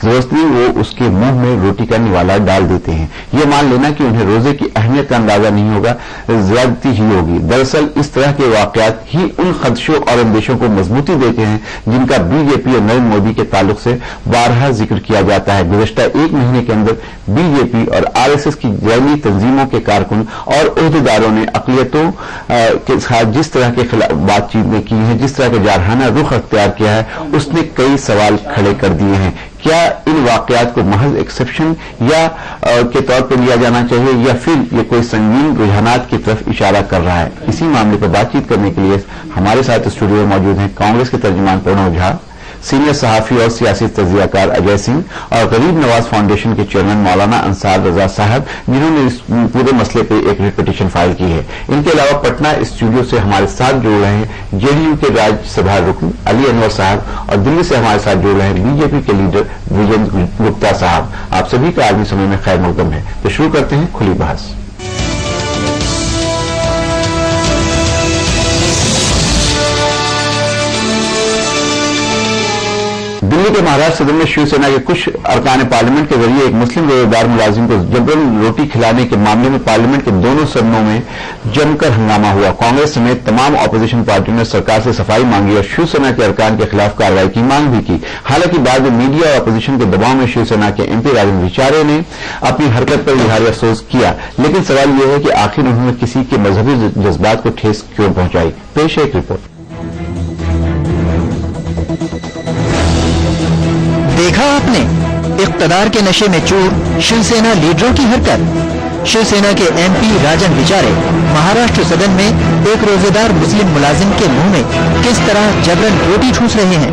जबरदस्ती वो उसके मुंह में रोटी का निवाला डाल देते हैं। ये मान लेना कि उन्हें रोजे की अहमियत का अंदाजा नहीं होगा, ज्यादती ही होगी। दरअसल इस तरह के वाकयात ही उन खदशों और अंदेशों को मजबूती देते हैं जिनका बीजेपी और नरेंद्र मोदी के ताल्लुक से बारहा जिक्र किया जाता है। गुज़श्ता एक महीने के अंदर बीजेपी और आरएसएस की जैली तंजीमों के कारकुन और ओहदेदारों ने अक़लियतों के साथ जिस तरह के खिलाफ बातचीत की है, जिस तरह का जारहाना रुख अख्तियार किया है, उसने कई सवाल खड़े कर दिए हैं। क्या इन वाकयात को महज एक्सेप्शन या के तौर पर लिया जाना चाहिए, या फिर ये कोई संगीन रुझानात की तरफ इशारा कर रहा है? इसी मामले पर बातचीत करने के लिए हमारे साथ स्टूडियो में मौजूद हैं कांग्रेस के तर्जुमान प्रणव झा, सीनियर सहाफी और सियासी तजियाकार अजय सिंह और गरीब नवाज फाउंडेशन के चेयरमैन मौलाना अंसार रजा साहब, जिन्होंने इस पूरे मसले पर एक रिट पिटीशन फाइल की है। इनके अलावा पटना स्टूडियो से हमारे साथ जुड़ रहे हैं जेडीयू के राज्यसभा रुकन अली अनवर साहब और दिल्ली से हमारे साथ जुड़ रहे हैं बीजेपी के लीडर विजेंद्र गुप्ता साहब। आप सभी का आलमी समय में खैर मकदम है। तो शुरू करते हैं खुली बहस। दिल्ली के महाराष्ट्र सदन में शिवसेना के कुछ अरकान पार्लियामेंट के जरिए एक मुस्लिम रोजेदार मुलाजिम को जबरन रोटी खिलाने के मामले में पार्लियामेंट के दोनों सदनों में जमकर हंगामा हुआ। कांग्रेस समेत तमाम ऑपोजिशन पार्टियों ने सरकार से सफाई मांगी और शिवसेना के अरकान के खिलाफ कार्रवाई की मांग भी की। हालांकि बाद में मीडिया और अपोजिशन के दबाव में शिवसेना के एमपी राजेंद्र विचारे ने अपनी हरकत पर इजहार अफसोस किया, लेकिन सवाल यह है कि आखिर उन्होंने किसी के मजहबी जज्बात को ठेस क्यों पहुंचाई। पेश है एक रिपोर्ट। देखा आपने इक़्तिदार के नशे में चूर शिवसेना लीडरों की हरकत। शिवसेना के एमपी राजन विचारे महाराष्ट्र सदन में एक रोजेदार मुस्लिम मुलाजिम के मुंह में किस तरह जबरन रोटी ठूस रहे हैं।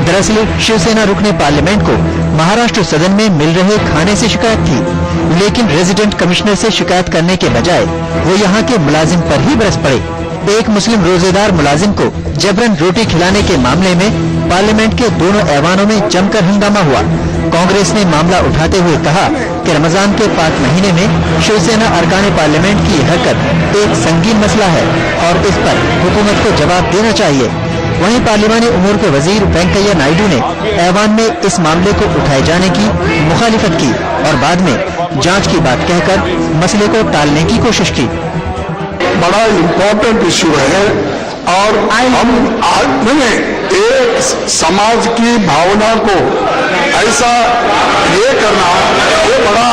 दरअसल शिवसेना रुकने पार्लियामेंट को महाराष्ट्र सदन में मिल रहे खाने से शिकायत थी, लेकिन रेजिडेंट कमिश्नर से शिकायत करने के बजाय वो यहाँ के मुलाजिम पर ही बरस पड़े। एक मुस्लिम रोजेदार मुलाजिम को जबरन रोटी खिलाने के मामले में पार्लियामेंट के दोनों ऐवानों में जमकर हंगामा हुआ। कांग्रेस ने मामला उठाते हुए कहा कि रमजान के पाक महीने में शिवसेना अरकान पार्लियामेंट की हरकत एक संगीन मसला है और इस पर हुकूमत को जवाब देना चाहिए। वहीं पार्लिमानी उमूर के वजीर वेंकैया नायडू ने ऐवान में इस मामले को उठाए जाने की मुखालिफत की और बाद में जांच की बात कहकर मसले को टालने की कोशिश की। बड़ा इम्पोर्टेंट इशू है और हम आज में एक समाज की भावना को ऐसा ये करना ये बड़ा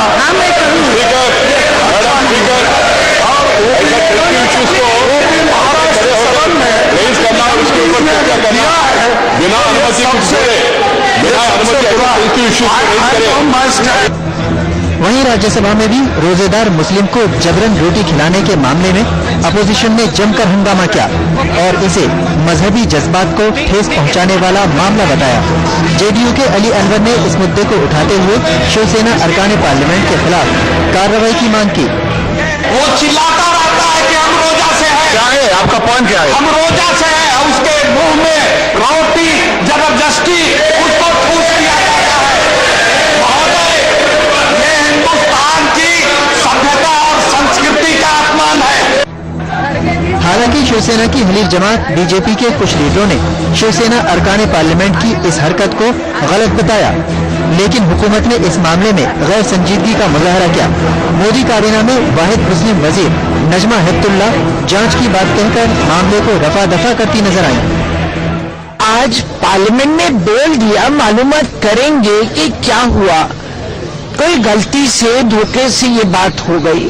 वहीं राज्यसभा में भी रोजेदार मुस्लिम को जबरन रोटी खिलाने के मामले में अपोजिशन ने जमकर हंगामा किया और इसे मजहबी जज्बात को ठेस पहुंचाने वाला मामला बताया। जेडीयू के अली अनवर ने इस मुद्दे को उठाते हुए शिवसेना अरकान पार्लियामेंट के खिलाफ कार्रवाई की मांग की। वो चिल्लाता रहता है कि हम रोजा से हैं। क्या है आपका पॉइंट? क्या है? हम रोजा से हैं और उसके मुंह में रोटी जबरदस्ती उसको ठूस दिया जाता है। महोदय, ये हिंदुस्तान की सभ्यता और संस्कृति का अपमान है। हालांकि शिवसेना की हलीफ जमात बीजेपी के कुछ लीडरों ने शिवसेना अरकान पार्लियामेंट की इस हरकत को गलत बताया, लेकिन हुकूमत ने इस मामले में गैर संजीदगी का मुजाहरा किया। मोदी काबीना में वाहिद मुस्लिम वजीर नजमा हेप्तुल्ला जांच की बात कहकर मामले को रफा दफा करती नजर आई। आज पार्लियामेंट ने बोल दिया, मालूमात करेंगे कि क्या हुआ, कोई गलती से धोखे से ये बात हो गई,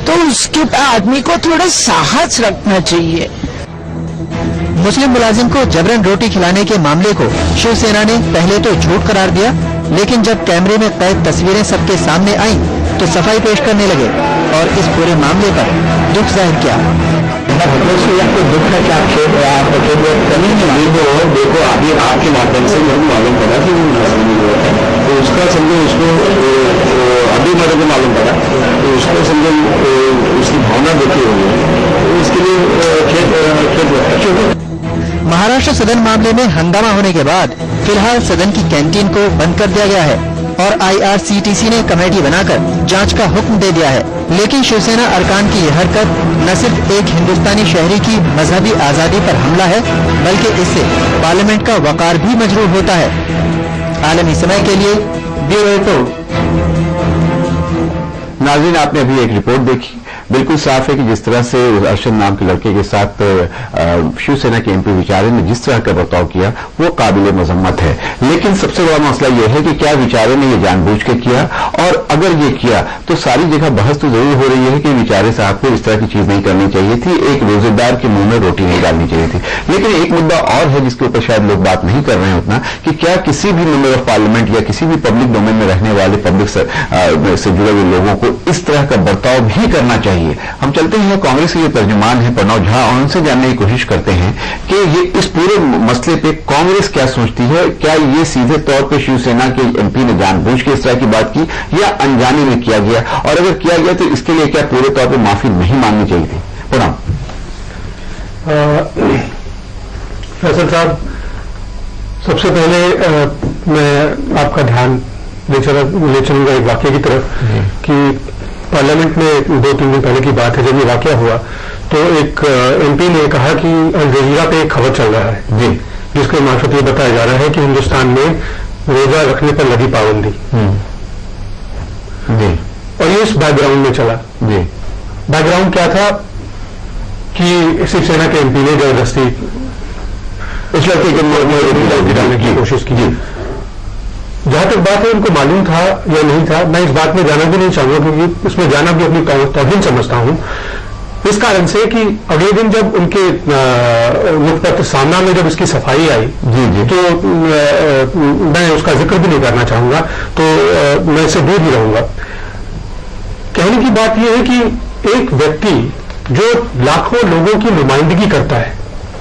तो उसके आदमी को थोड़ा साहस रखना चाहिए। मुस्लिम मुलाजिम को जबरन रोटी खिलाने के मामले को शिवसेना ने पहले तो झूठ करार दिया, लेकिन जब कैमरे में कैद तस्वीरें सबके सामने आईं, तो सफाई पेश करने लगे और इस पूरे मामले पर दुख जाहिर किया। दुख का क्या आक्षेप है? आप देखो अभी आपके माध्यम से मुझे मालूम पड़ा कि तो उसका समझो उसको अभी मेरे को मालूम पड़ा तो उसको समझो उसकी भावना देखी होगी, तो इसके लिए महाराष्ट्र सदन मामले में हंगामा होने के बाद फिलहाल सदन की कैंटीन को बंद कर दिया गया है और आईआरसीटीसी ने कमेटी बनाकर जांच का हुक्म दे दिया है। लेकिन शिवसेना अरकान की यह हरकत न सिर्फ एक हिंदुस्तानी शहरी की मजहबी आजादी पर हमला है, बल्कि इससे पार्लियामेंट का वकार भी मजरूह होता है। आलमी समय के लिए दे रहे थे। नाज़रीन, आपने अभी एक रिपोर्ट देखी, बिल्कुल साफ है कि जिस तरह से अर्शद नाम के लड़के के साथ शिवसेना के एमपी विचारे ने जिस तरह का बर्ताव किया वो काबिल मजम्मत है। लेकिन सबसे बड़ा मसला यह है कि क्या विचारे ने ये जानबूझ के किया, और अगर ये किया तो सारी जगह बहस तो जरूर हो रही है कि विचारे साहब को इस तरह की चीज नहीं करनी चाहिए थी, एक रोजेदार के मुंह में रोटी नहीं डालनी चाहिए थी। लेकिन एक मुद्दा और है जिसके ऊपर शायद लोग बात नहीं कर रहे हैं उतना, कि क्या किसी भी मेंबर ऑफ पार्लियामेंट या किसी भी पब्लिक डोमेन में रहने वाले पब्लिक से जुड़े हुए लोगों को इस तरह का बर्ताव भी करना चाहिए। हम चलते हैं कांग्रेस के ये तर्जुमान है प्रणव झा, और उनसे जानने की कोशिश करते हैं कि ये इस पूरे मसले पे कांग्रेस क्या सोचती है। क्या ये सीधे तौर पे शिवसेना के एमपी ने जानबूझ के इस तरह की बात की या अनजाने में किया गया, और अगर किया गया तो इसके लिए क्या पूरे तौर पे माफी नहीं मांगनी चाहिए थी? प्रणव। फैसल साहब, सबसे पहले मैं आपका ध्यान ले चलूंगा एक वाक्य की तरफ कि पार्लियामेंट में 2-3 दिन पहले की बात है, जब ये वाकया हुआ तो एक एमपी ने कहा कि अल जजीरा पे एक खबर चल रहा है जी, जिसके मार्फत ये बताया जा रहा है कि हिंदुस्तान में रोजा रखने पर लगी पाबंदी जी, और ये इस बैकग्राउंड में चला जी। बैकग्राउंड क्या था कि शिवसेना के एमपी ने जबरदस्ती इस लड़के के डालने की कोशिश की। जहां तक बात है उनको मालूम था या नहीं था, मैं इस बात में जाना भी नहीं चाहूंगा, क्योंकि इसमें जाना भी अपनी तौहीन समझता हूं, इस कारण से कि अगले दिन जब उनके मुखपत्र सामना में जब इसकी सफाई आई जी जी, तो मैं उसका जिक्र भी नहीं करना चाहूंगा, तो मैं इससे दूर ही रहूंगा। कहने की बात यह है कि एक व्यक्ति जो लाखों लोगों की नुमाइंदगी करता है,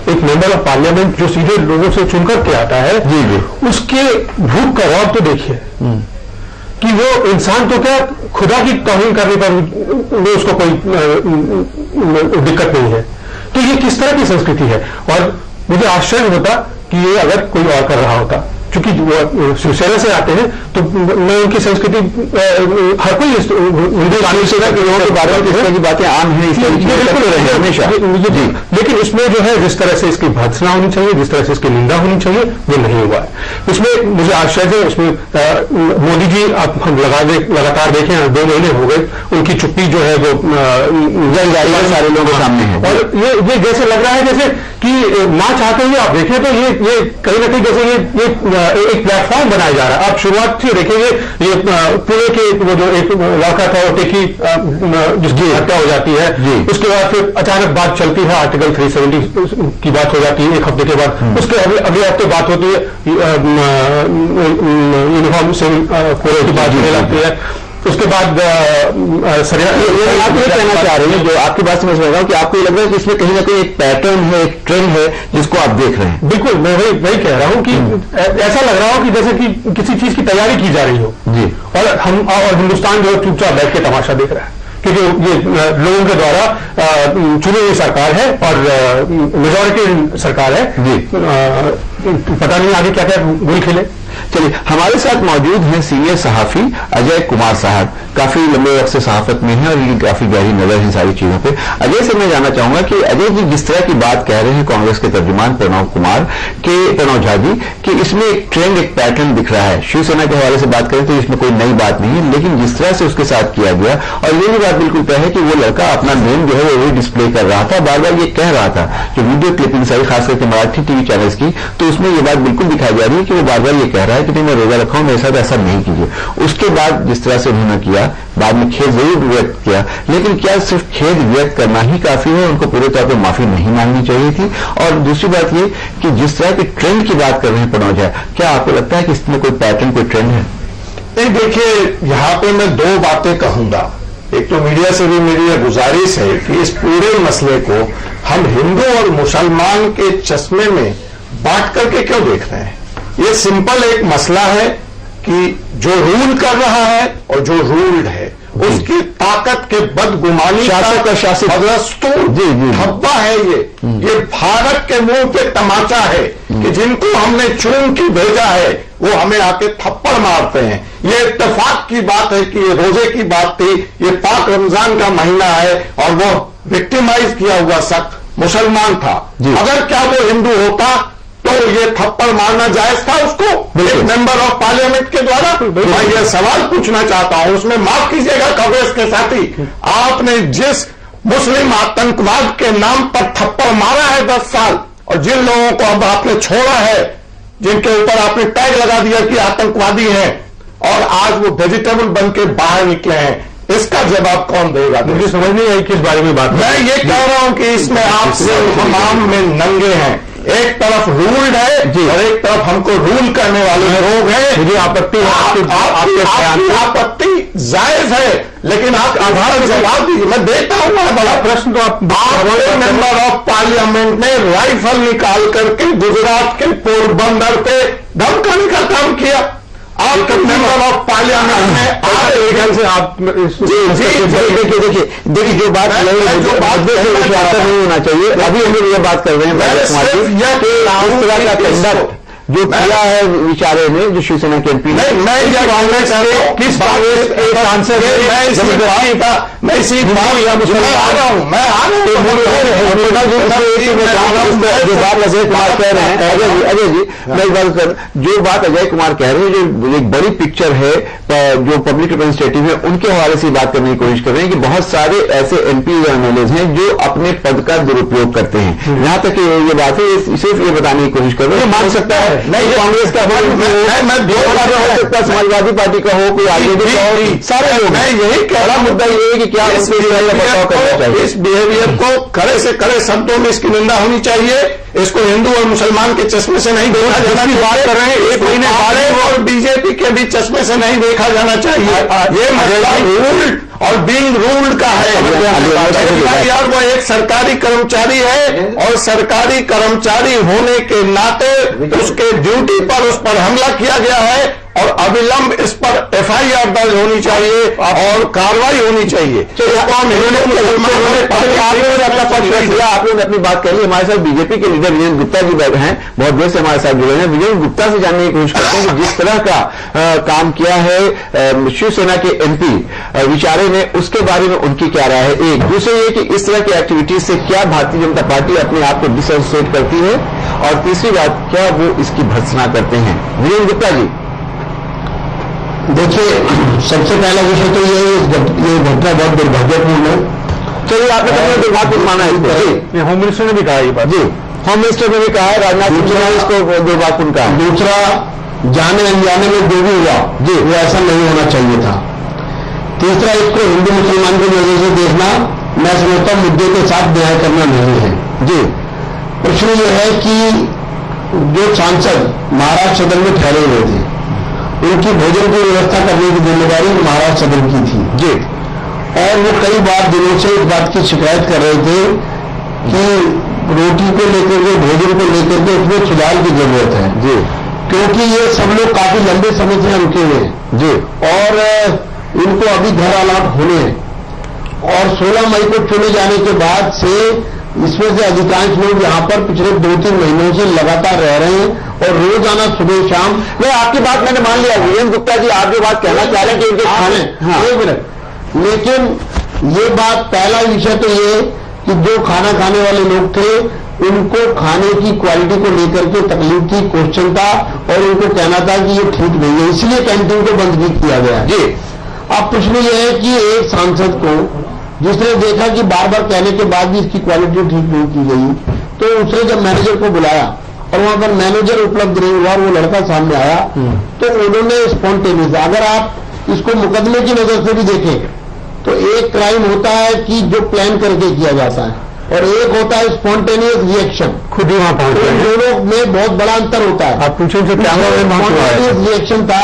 एक मेंबर ऑफ पार्लियामेंट जो सीधे लोगों से चुनकर के आता है जी जी, उसके भूख का रौब तो देखिए कि वो इंसान तो क्या खुदा की तौहीन करने पर वो उसको कोई दिक्कत नहीं है। तो ये किस तरह की संस्कृति है, और मुझे आश्चर्य होता कि ये अगर कोई और कर रहा होता, क्योंकि वो शिवसेना से आते हैं तो मैं उनकी संस्कृति हर कोई हिंदू शिवसेना के लोगों के बारे में इस तरह की बातें आम हैं, हमेशा। लेकिन इसमें जो है जिस तरह से इसकी भर्त्सना होनी चाहिए, जिस तरह से इसकी निंदा होनी चाहिए, वो नहीं हुआ है। इसमें मुझे आश्चर्य है, इसमें मोदी जी आप हम लगातार देखें 2 महीने हो गए, उनकी चुप्पी जो है वो सारे लोगों के सामने है, और ये जैसे लग रहा है जैसे कि ना चाहते हुए आप देखें तो ये कहीं ना कहीं जैसे ये एक प्लेटफॉर्म बनाया जा रहा है। आप शुरुआत से देखेंगे, ये पुणे के वो जो एक लड़का था वो टेकी जिसकी हत्या हो जाती है, उसके बाद फिर अचानक बात चलती है आर्टिकल 370 की बात हो जाती है एक हफ्ते के बाद, उसके अगले हफ्ते बात होती है यूनिफॉर्म सिविल कोड की बात होने लगती है, उसके बाद आप ये कहना चाह रहे हैं, जो आपकी बात समझ रहा हूं कि आपको ये लग रहा है कि इसमें कहीं ना कहीं एक पैटर्न है, एक ट्रेंड है जिसको आप देख रहे हैं। बिल्कुल, मैं वही कह रहा हूं कि ऐसा लग रहा हो कि जैसे कि किसी चीज की तैयारी की जा रही हो जी, और हिंदुस्तान जो चुपचाप बैठ के तमाशा देख रहा है, क्योंकि ये लोगों के द्वारा चुनी हुई सरकार है और मेजॉरिटी सरकार है जी। पता नहीं आगे क्या क्या गुल खिले। चलिए, हमारे साथ मौजूद हैं सीनियर सहाफी अजय कुमार साहब, काफी लंबे वक्त से सहाफत में हैं और इनकी काफी गहरी नजर है सारी चीजों पे। अजय से मैं जानना चाहूंगा कि अजय जी जिस तरह की बात कह रहे हैं कांग्रेस के तर्जुमान प्रणव झा जी, कि इसमें एक ट्रेंड, एक पैटर्न दिख रहा है। शिवसेना के हवाले से बात करें तो इसमें कोई नई बात नहीं है, लेकिन जिस तरह से उसके साथ किया गया, और ये भी बात बिल्कुल तय है कि वो लड़का अपना नेम जो है वो वही डिस्प्ले कर रहा था, बार बार ये कह रहा था, जो वीडियो क्लिपिंग आई खास करके मराठी टीवी चैनल्स की, तो उसमें ये बात बिल्कुल दिखाई जा रही है कि वो बार बार ये कह रहा है कि नहीं मैं रोजा रखा हूं, मेरे साथ ऐसा नहीं कीजिए। उसके बाद जिस तरह से उन्होंने किया, बाद में खेद जरूर व्यक्त किया, लेकिन क्या सिर्फ खेद व्यक्त करना ही काफी है? उनको पूरे तौर पर माफी नहीं मांगनी चाहिए थी? और दूसरी बात ये कि जिस तरह के ट्रेंड की बात कर रहे हैं प्रणव झा, क्या आपको लगता है कि इसमें कोई पैटर्न, कोई ट्रेंड है? नहीं, देखिए यहां पे मैं 2 बातें कहूंगा। एक तो मीडिया से भी मेरी यह गुजारिश है कि इस पूरे मसले को हम हिंदू और मुसलमान के चश्मे में बांट करके क्यों देख रहे हैं। ये सिंपल एक मसला है कि जो रूल कर रहा है और जो रूल्ड है उसकी ताकत के बदगुमानी का शासित धब्बा है। ये भारत के मुंह पे तमाचा है कि जिनको हमने चुन के भेजा है वो हमें आके थप्पड़ मारते हैं। ये इत्तेफाक की बात है कि ये रोजे की बात थी, ये पाक रमजान का महीना है और वो विक्टिमाइज किया हुआ शख्स मुसलमान था। अगर क्या वो हिंदू होता तो ये थप्पड़ मारना जायज था उसको एक मेंबर ऑफ पार्लियामेंट के द्वारा? मैं ये सवाल पूछना चाहता हूं, उसमें माफ कीजिएगा कांग्रेस के साथी, आपने जिस मुस्लिम आतंकवाद के नाम पर थप्पड़ मारा है 10 साल, और जिन लोगों को अब आपने छोड़ा है, जिनके ऊपर आपने टैग लगा दिया कि आतंकवादी हैं, और आज वो वेजिटेबल बन के बाहर निकले हैं, इसका जवाब कौन देगा? मुझे समझ नहीं आई किस बारे में बात। मैं ये कह रहा हूं कि इसमें आप तमाम में नंगे हैं, एक तरफ रूल्ड है और एक तरफ हमको रूल करने वाले लोग हैं। मुझे आपत्ति है आपकी आपत्ति जायज है, लेकिन आप आधार जवाब दीजिए। मैं देता हूं बड़ा प्रश्न तो आप मेंबर ऑफ पार्लियामेंट ने राइफल निकाल करके गुजरात के पोरबंदर पे धमकाने का काम किया। आपके मेंबर ऑफ पार्लियामेंट ने से आप देखिए जो बात नहीं होना चाहिए। अभी हम लोग ये बात कर रहे हैं इस तरह का कंडक्ट जो किया है विचारे ने, जो शिवसेना के एमपी ने, मैं कांग्रेस किस कांग्रेस के सांसद मैं इसी या मुसलमान आ रहा हूं, मैं आ रहा हूं। जो बात अजय कुमार कह रहे हैं, अजय जी मैं एक बात कर, जो बात अजय कुमार कह रहे हैं, जो एक बड़ी पिक्चर है जो पब्लिक रिप्रेजेंटेटिव है, उनके हवाले से बात करने की कोशिश कर रहे हैं कि बहुत सारे ऐसे एमपी और एमएलए हैं जो अपने पद का दुरुपयोग करते हैं। यहां तक ये बात है, सिर्फ ये बताने की कोशिश कर रहे हैं। मान सकता है नहीं कांग्रेस का मैं दो हो सकता, समाजवादी पार्टी का हो, कोई आरजेडी का हो, सारे लोग। मैं यही कह रहा, मुद्दा ये है कि क्या इस बिहेवियर को कड़े से कड़े शब्दों में इसकी निंदा होनी चाहिए। इसको हिंदू और मुसलमान के चश्मे से नहीं देखा जाना की बात कर रहे हैं, एक महीने बाद और बीजेपी के भी चश्मे से नहीं देखा जाना चाहिए। ये मसला रूल्ड और बीइंग रूल्ड का है। यार वो एक सरकारी कर्मचारी है और सरकारी कर्मचारी होने के नाते उसके ड्यूटी पर उस पर हमला किया गया है और अविलंब इस पर एफआईआर दर्ज होनी चाहिए और कार्रवाई होनी चाहिए। आपने अपनी बात कर ली। हमारे साथ बीजेपी के लीडर विजय गुप्ता जी बैठे हैं, बहुत देर से हमारे साथ जुड़े हैं। विजय गुप्ता से जानने की कोशिश करते हैं कि जिस तरह का काम किया है शिवसेना के एमपी विचारे ने, उसके बारे में उनकी क्या राय है। एक दूसरे ये कि इस तरह की एक्टिविटीज से क्या भारतीय जनता पार्टी अपने आप को डिसोसिएट करती है, और तीसरी बात क्या वो इसकी भर्त्सना करते हैं। विजय गुप्ता जी देखिए, सबसे पहला विषय तो ये घटना बहुत दुर्भाग्यपूर्ण है। चलिए आपने कहा दुर्भाग्यपूर्ण माना है इसको, होम मिनिस्टर ने भी कहा ये बात। जी होम मिनिस्टर ने भी कहा है, राजनाथ सिंह ने इसको दुर्भाग्यपूर्ण कहा। दूसरा, जाने अनजाने में जो भी हुआ जी वो ऐसा नहीं होना चाहिए था। तीसरा, इसको हिंदू मुसलमान की नजर से देखना मैं समझता हूं मुद्दे के साथ न्याय करना नहीं है। जी प्रश्न ये है कि जो सांसद महाराष्ट्र सदन में ठहरे हुए थे, उनकी भोजन की व्यवस्था करने की जिम्मेदारी महाराष्ट्र सदन की थी जी, और वो कई बार दिनों से इस बात की शिकायत कर रहे थे कि रोटी को लेकर के, भोजन को लेकर के उसमें सुधार की जरूरत है जी, क्योंकि ये सब लोग काफी लंबे समय से रुके हुए हैं जी, और इनको अभी घर अलाट होने हैं। और 16 मई को चुने जाने के बाद से इसमें से अधिकांश लोग यहाँ पर पिछले 2-3 महीनों से लगातार रह रहे हैं और रोजाना सुबह शाम। मैं आपकी बात मैंने मान लिया। वीरेंद्र गुप्ता जी आप जो बात कहना चाह रहे हैं कि इनके खाने, हाँ, 1 मिनट, लेकिन ये बात, पहला विषय तो ये कि जो खाना खाने वाले लोग थे उनको खाने की क्वालिटी को लेकर के तकलीफ थी, क्वेश्चन था, और उनको कहना था कि ये ठीक नहीं है, इसलिए कैंटीन को बंद भी किया गया जी। अब प्रश्न ये है कि एक सांसद को जिसने देखा कि बार बार कहने के बाद भी इसकी क्वालिटी ठीक नहीं की गई, तो उसने जब मैनेजर को बुलाया और वहां पर मैनेजर उपलब्ध नहीं हुआ, वो लड़का सामने आया, तो उन्होंने स्पॉन्टेनियस, अगर आप इसको मुकदमे की नजर से भी देखें तो एक क्राइम होता है कि जो प्लान करके किया जाता है और एक होता है स्पॉन्टेनियस रिएक्शन, खुद ही वहां पहुंच गए। दोनों में बहुत बड़ा अंतर होता है। आप पूछें से स्पॉन्टेनियस रिएक्शन था,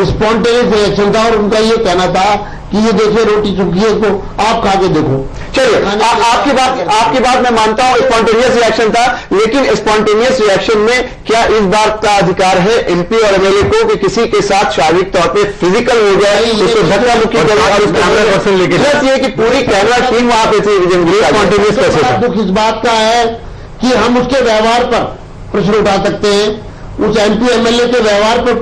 स्पॉन्टेनियस रिएक्शन था, और उनका ये कहना था कि ये देखिए रोटी चुकी है, इसको आप खा के देखो। चलिए आपकी बात मैं मानता हूं, स्पॉन्टेनियस रिएक्शन था, लेकिन स्पॉन्टेनियस रिएक्शन में क्या इस बात का अधिकार है एमपी और एमएलए को कि किसी के साथ शारीरिक तौर पे फिजिकल हो जाए, उसको धक्का मुक्की करे और उसको 100% लेके, प्लस ये कि पूरी कैमरा टीम वहां पे थी। स्पॉन्टेनियस कैसे था? दुख इस बात का है कि हम उसके व्यवहार पर प्रश्न उठा सकते हैं, उस एमपी एमएलए के व्यवहार पर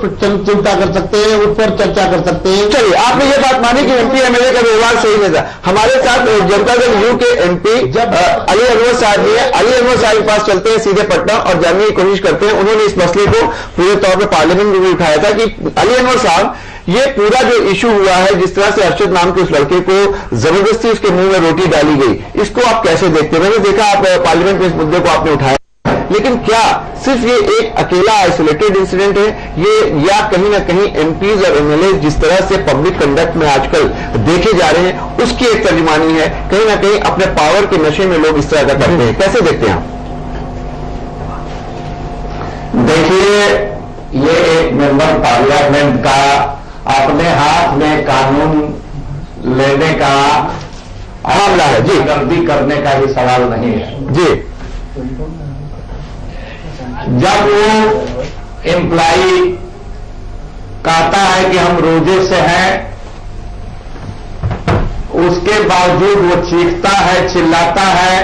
चिंता कर सकते हैं, उस पर चर्चा कर सकते हैं। चलिए, आपने ये बात मानी कि एमपी एमएलए का व्यवहार सही नहीं था। हमारे साथ जनता दल यू के एमपी अली अनवर साहब भी है। अली अनवर साहब के पास चलते हैं सीधे पटना और जानने की कोशिश करते हैं। उन्होंने इस मसले को पूरे तौर पर पार्लियामेंट में भी उठाया था कि अली अनवर साहब, ये पूरा जो इशू हुआ है, जिस तरह से अर्शद नाम के उस लड़के को जबरदस्ती उसके मुंह में रोटी डाली गई, इसको आप कैसे देखते हैं? मैंने देखा आप पार्लियामेंट में इस मुद्दे को आपने उठाया, लेकिन क्या सिर्फ ये एक अकेला आइसोलेटेड इंसिडेंट है ये, या कहीं ना कहीं एमपीज और एमएलए जिस तरह से पब्लिक कंडक्ट में आजकल देखे जा रहे हैं उसकी एक तर्जुमानी है? कहीं ना कहीं अपने पावर के नशे में लोग इस तरह का करते हैं, कैसे देखते हैं आप? देखिए, ये एक मेंबर पार्लियामेंट का अपने हाथ में कानून लेने का मामला है जी, गर्दी करने का ही सवाल नहीं है जी। जब वो एम्प्लाई कहता है कि हम रोजे से हैं, उसके बावजूद वो चीखता है, चिल्लाता है,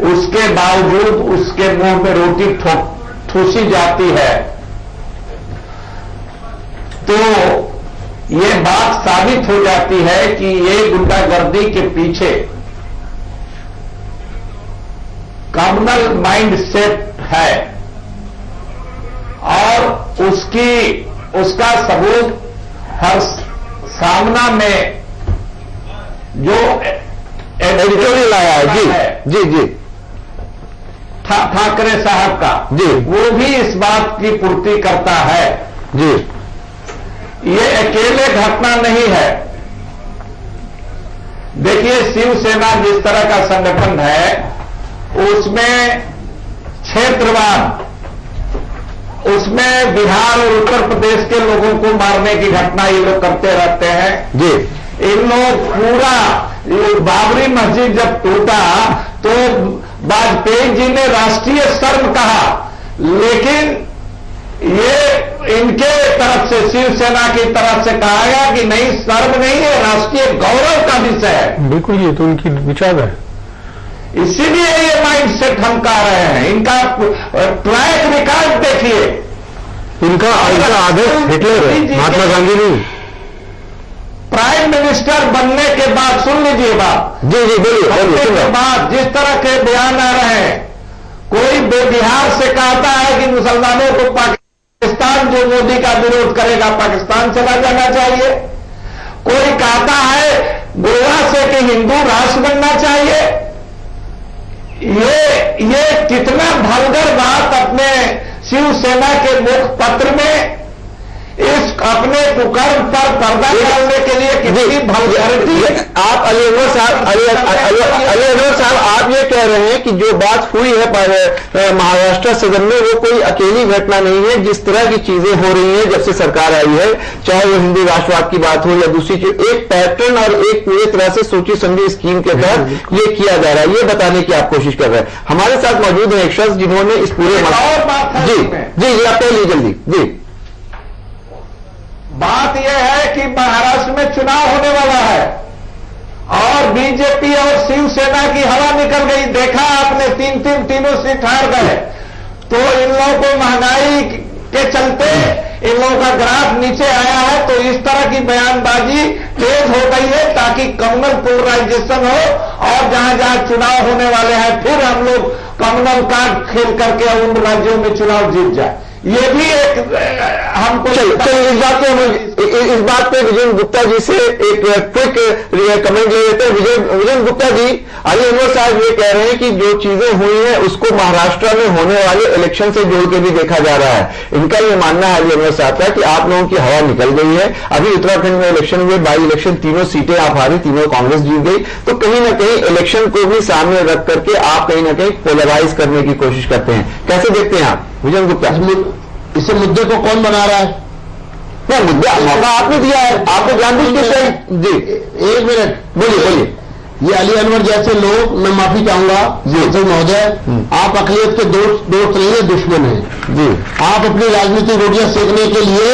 उसके बावजूद उसके मुंह में रोटी ठूसी जाती है, तो ये बात साबित हो जाती है कि ये गुंडागर्दी के पीछे कम्युनल माइंड सेट है और उसका सबूत हर सामना में जो एडिटोरियल आया है जी जी जी ठाकरे साहब का जी, वो भी इस बात की पूर्ति करता है जी। ये अकेले घटना नहीं है। देखिए, शिवसेना जिस तरह का संगठन है उसमें क्षेत्रवाद, उसमें बिहार और उत्तर प्रदेश के लोगों को मारने की घटना ये लोग करते रहते हैं जी। इन लोग पूरा बाबरी मस्जिद जब टूटा तो वाजपेयी जी ने राष्ट्रीय शर्म कहा, लेकिन ये इनके तरफ से, शिवसेना की तरफ से कहा गया कि नहीं, शर्म नहीं है, राष्ट्रीय गौरव का विषय है। बिल्कुल, ये तो उनकी विचार है, इसीलिए ये माइंड सेट हम कह रहे हैं। इनका ट्रैक रिकॉर्ड देखिए, इनका आदर्श हिटलर है, महात्मा गांधी नहीं। प्राइम मिनिस्टर बनने के बाद, सुन लीजिए बात जी जी, बोलिए बनने के बाद जिस तरह के बयान आ रहे हैं, कोई बिहार से कहता है कि मुसलमानों को पाकिस्तान, जो मोदी का विरोध करेगा पाकिस्तान चला जाना चाहिए। कोई कहता है गोवा से कि हिंदू राष्ट्र बनना चाहिए। ये कितना भलगर बात अपने शिवसेना के मुखपत्र में इस अपने कुकर्म पर पर्दा डालने के लिए कितनी भलगैरिटी। आप अली अनवर साहब, आप ये कह रहे हैं कि जो बात हुई है महाराष्ट्र सदन में वो कोई अकेली घटना नहीं है। जिस तरह की चीजें हो रही हैं जब से सरकार आई है, चाहे वो हिंदू राष्ट्रवाद की बात हो या दूसरी चीज, एक पैटर्न और एक पूरी तरह से सोची समझी स्कीम के तहत ये किया जा रहा है, ये बताने की आप कोशिश कर रहे हैं। हमारे साथ मौजूद है एक शख्स जिन्होंने इस पूरे जी जी जी, आप कह लीजिए जल्दी जी। बात यह है कि महाराष्ट्र में चुनाव होने वाला है और बीजेपी और शिवसेना की हवा निकल गई। देखा आपने, तीनों सीट हार गए। तो इन लोगों को महंगाई के चलते इन लोगों का ग्राफ नीचे आया है। तो इस तरह की बयानबाजी तेज हो गई है ताकि कम्युनल पोलराइजेशन हो और जहां जहां चुनाव होने वाले हैं फिर हम लोग कम्युनल कार्ड खेल करके उन राज्यों में चुनाव जीत जाए। ये भी एक हमको इस बात पे विजय गुप्ता जी से एक क्विक कमेंट ले लेते हैं। विजय गुप्ता जी, अली अनवर साहब ये कह रहे हैं कि जो चीजें हुई हैं उसको महाराष्ट्र में होने वाले इलेक्शन से जोड़ के भी देखा जा रहा है। इनका ये मानना है अली अनवर साहब का कि आप लोगों की हवा निकल गई है। अभी उत्तराखंड में इलेक्शन हुए, बाई इलेक्शन, तीनों सीटें आप हारी, तीनों कांग्रेस जीत गई। तो कहीं ना कहीं इलेक्शन को भी सामने रख करके आप कहीं ना कहीं पोलराइज करने की कोशिश करते हैं, कैसे देखते हैं आप विजय गुप्ता? इसे मुद्दे को कौन बना रहा है? मुद्दा मौका आपने दिया है, आपको जानबूझ के जी। एक मिनट, बोलिए। ये अली अनवर जैसे लोग, मैं माफी चाहूंगा जी महोदय, आप अकलियत के दोस्त नहीं है, दुश्मन है जी। आप अपनी राजनीतिक रोटियां सेकने के लिए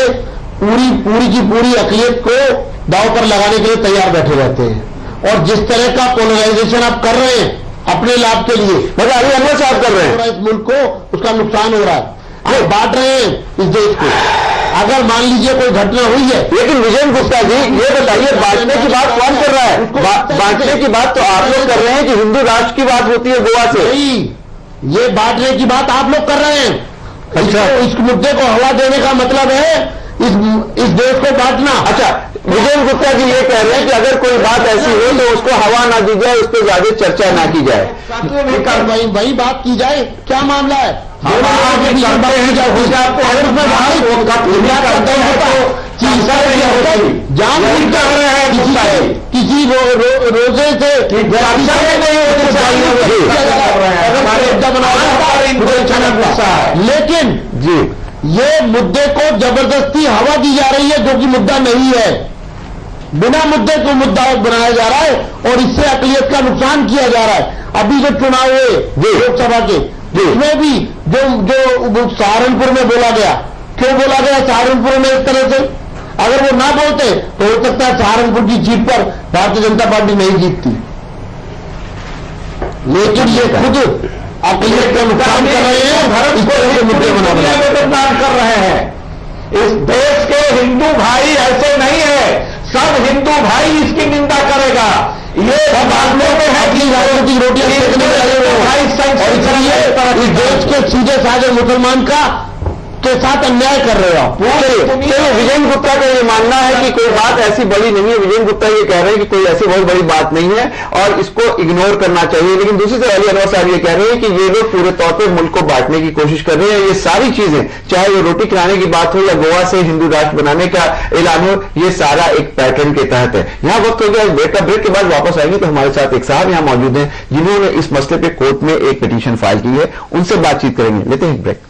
पूरी की पूरी अकलियत को दांव पर लगाने के लिए तैयार बैठे रहते हैं। और जिस तरह का पोलराइजेशन आप कर रहे हैं अपने लाभ के लिए, मतलब अली अनवर साहब कर रहे हैं, इस मुल्क को उसका नुकसान हो रहा है। आप बांट रहे हैं इस देश को। अगर मान लीजिए कोई घटना हुई है, लेकिन विजय गुप्ता जी ये बताइए, बांटने की बात कौन कर रहा है? बांटने की बात तो आप लोग कर रहे हैं कि हिंदू राष्ट्र की बात होती है गोवा से। नहीं, ये बांटने की बात आप लोग कर रहे हैं। अच्छा, इस मुद्दे को हवा देने का मतलब है इस देश को बांटना। अच्छा, विजय गुप्ता जी ये कह रहे हैं कि अगर कोई बात ऐसी हो तो उसको हवा ना दी जाए, उस पर ज्यादा चर्चा ना की जाए। वही बात की जाए, क्या मामला है? किसी रोजे से लेकिन जी ये मुद्दे को जबरदस्ती हवा दी जा रही है, जो कि मुद्दा नहीं है। बिना मुद्दे को मुद्दा बनाया जा रहा है और इससे अकलियत का नुकसान किया जा रहा है। अभी जो चुनाव हुए लोकसभा के, उसमें भी जो सहारनपुर में बोला गया, क्यों बोला गया सहारनपुर में इस तरह से? अगर वो ना बोलते तो हो सकता है सहारनपुर की सीट पर भारतीय जनता पार्टी नहीं जीतती। लेकिन ये खुद अकलियत का नुकसान कर रहे हैं, इस तरह के मुद्दे बदनाम कर रहे हैं। इस देश के हिंदू भाई ऐसे नहीं है, सब हिंदू भाई इसकी निंदा करेगा। ये मामले में है कि राजनीतिक रोटियां सेकने में लगे हुए हैं और इसलिए इस देश के सीधे साधे मुसलमान का के साथ अन्याय कर रहे हो। चलिए, विजय गुप्ता का ये मानना है कि कोई बात ऐसी बड़ी नहीं है। विजय गुप्ता ये कह रहे हैं कि कोई ऐसी बहुत बड़ी बात नहीं है और इसको इग्नोर करना चाहिए। लेकिन दूसरी तरफ अली अनवर साहब ये कह रहे हैं कि ये लोग पूरे तौर पर मुल्क को बांटने की कोशिश कर रहे हैं। ये सारी चीजें, चाहे ये रोटी खिलाने की बात हो या गोवा से हिंदू राष्ट्र बनाने का ऐलान हो, ये सारा एक पैटर्न के तहत है। यहाँ वक्त हो गया ब्रेक का। ब्रेक के बाद वापस आएंगे तो हमारे साथ एक साहब यहाँ मौजूद हैं जिन्होंने इस मसले पे कोर्ट में एक पिटीशन फाइल की है, उनसे बातचीत करेंगे। लेते हैं ब्रेक।